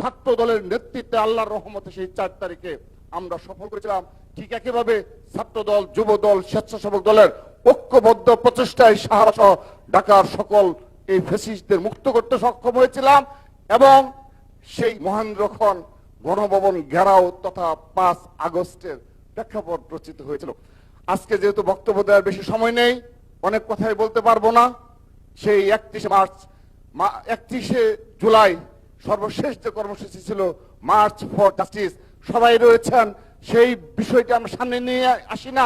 ছাত্র দলের নেতৃত্বে আল্লাহর রহমতে সেই 4 তারিখে আমরা সফল করেছিলাম। ঠিক একইভাবে ছাত্র দল, যুব দল, স্বেচ্ছাসেবক দলের ঐক্যবদ্ধ প্রচেষ্টায় সাহারা সহ ঢাকার সকল এই ফ্যাসিস্টদের মুক্ত করতে সক্ষম হয়েছিলাম এবং সেই মহেন্দ্রক্ষণ গণভবন ঘেরাও তথা 5 আগস্টের প্রেক্ষাপট রচিত হয়েছিল। আজকে যেহেতু বক্তব্য দেওয়ার বেশি সময় নেই, অনেক কথাই বলতে পারবো না। সেই 31শে জুলাই সর্বশেষ যে কর্মসূচি ছিল মার্চ ফর জাস্টিস, সবাই রয়েছেন, সেই বিষয়টি আমরা সামনে নিয়ে আসি না।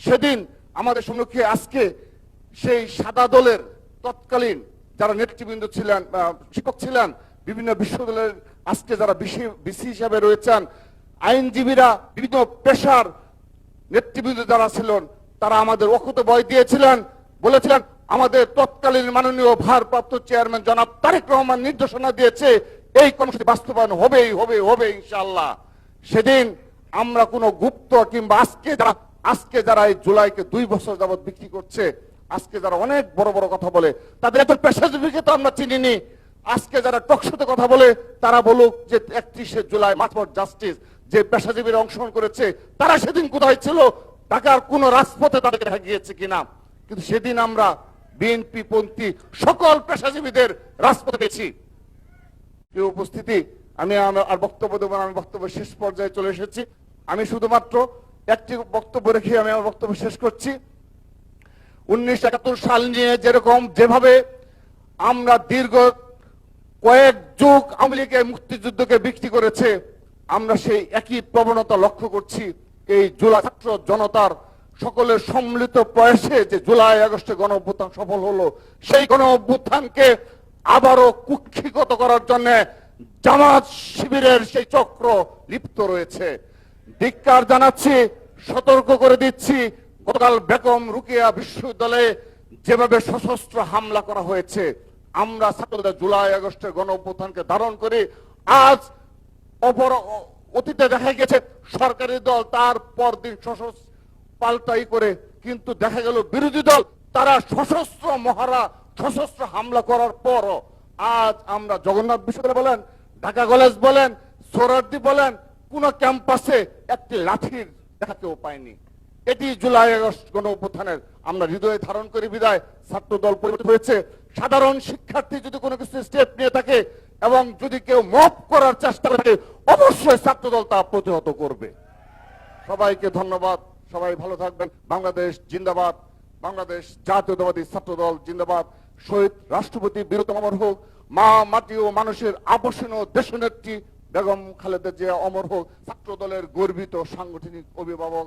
সেদিন আমাদের সম্মুখে আজকে সেই সাদা দলের তৎকালীন যারা নেতৃবৃন্দ ছিলেন, শিক্ষক ছিলেন, বিভিন্ন বিশ্ববিদ্যালয়ের আজকে যারা বিসি হিসাবে রয়েছেন, আইনজীবীরা, বিভিন্ন পেশার নেতৃবৃন্দ যারা ছিলেন, তারা আমাদের অকুত ভয় দিয়েছিলেন, বলেছিলেন আমাদের তৎকালীন মাননীয় ভারপ্রাপ্ত চেয়ারম্যান জনাব তারেক রহমান নির্দেশনা দিয়েছে এই কর্মসূচি বাস্তবায়ন হবে ইনশাআল্লাহ। সেদিন আমরা কোনো গুপ্ত কিংবা আজকে যারা এই জুলাইকে 2 বছর যাবৎ বিক্রি করছে, আজকে যারা অনেক বড় বড় কথা বলে, তাদের একজন পেশাজীবীকে তো আমরা চিনিনি। আজকে যারা টকশোতে কথা বলে তারা বলুক যে 31শে জুলাই মার্চ ফর জাস্টিস যে পেশাজীবীরা অংশগ্রহণ করেছে তারা সেদিন কোথায় ছিল, ঢাকার কোন রাজপথে তাদেরকে দেখা গিয়েছে কিনা। কিন্তু সেদিন আমরা বিএনপি পন্থী সকল পেশাজীবীদের রাজপথে পেয়েছি। এই উপস্থিতি, আমি আর বক্তব্য দেবো না, আমি বক্তব্য শেষ পর্যায়ে চলে এসেছি। আমি শুধুমাত্র একটি বক্তব্য রেখে আমি আমার বক্তব্য শেষ করছি। 1971 সাল নিয়ে যেভাবে আমরা দীর্ঘ কয়েক যুগ আওয়ামী লীগের মুক্তিযুদ্ধকে বিক্রি করেছে, আমরা সেই একই প্রবণতা লক্ষ্য করছি এই জুলাই ছাত্র জনতার সকলের সম্মিলিত প্রয়াসে যে জুলাই আগস্টে গণ অভ্যুত্থান সফল হলো, সেই গণ অভ্যুত্থানকে আবারও কুক্ষিগত করার জন্য জামাত শিবিরের সেই চক্র লিপ্ত রয়েছে। ধিক্কার জানাচ্ছি, সতর্ক করে দিচ্ছি। গতকাল বেগম রোকেয়া বিশ্ববিদ্যালয়ে যেভাবে সশস্ত্র হামলা করা হয়েছে, আমরা ছাত্রদের জুলাই আগস্টের গণ অভ্যুত্থানকে ধারণ করে আজ অতীতে দেখা গেছে সরকারি দল তার পরদিন সশস্ত্র পাল্টাই করে, কিন্তু দেখা গেল বিরোধী দল তারা সশস্ত্র হামলা করার পর আজ আমরা জগন্নাথ বিশ্ববিদ্যালয় বলেন, ঢাকা কলেজ বলেন, সোহরাওয়ার্দী বলেন, কোন ক্যাম্পাসে একটি লাঠির দেখা কেউ পায়নি। এটি জুলাই আগস্ট গণ অভ্যুত্থানের আমরা হৃদয়ে ধারণ করি বিদায় ছাত্র দল পরিবর্তিত হয়েছে। সাধারণ শিক্ষার্থী যদি কোনো কিছু স্টেপ নিয়ে থাকে এবং যদি কেউ মব করার চেষ্টা করে, অবশ্যই ছাত্র দল তা প্রতিহত করবে। সবাইকে ধন্যবাদ, সবাই ভালো থাকবেন। বাংলাদেশ জিন্দাবাদ, বাংলাদেশ জাতীয়তাবাদী ছাত্র দল জিন্দাবাদ। শহীদ রাষ্ট্রপতি বীরত্ব অমর হোক, মা মাটি ও মানুষের আবশ্যনীয় দেশনেত্রী বেগম খালেদা জিয়া অমর হোক, ছাত্র দলের গর্বিত সাংগঠনিক অভিভাবক।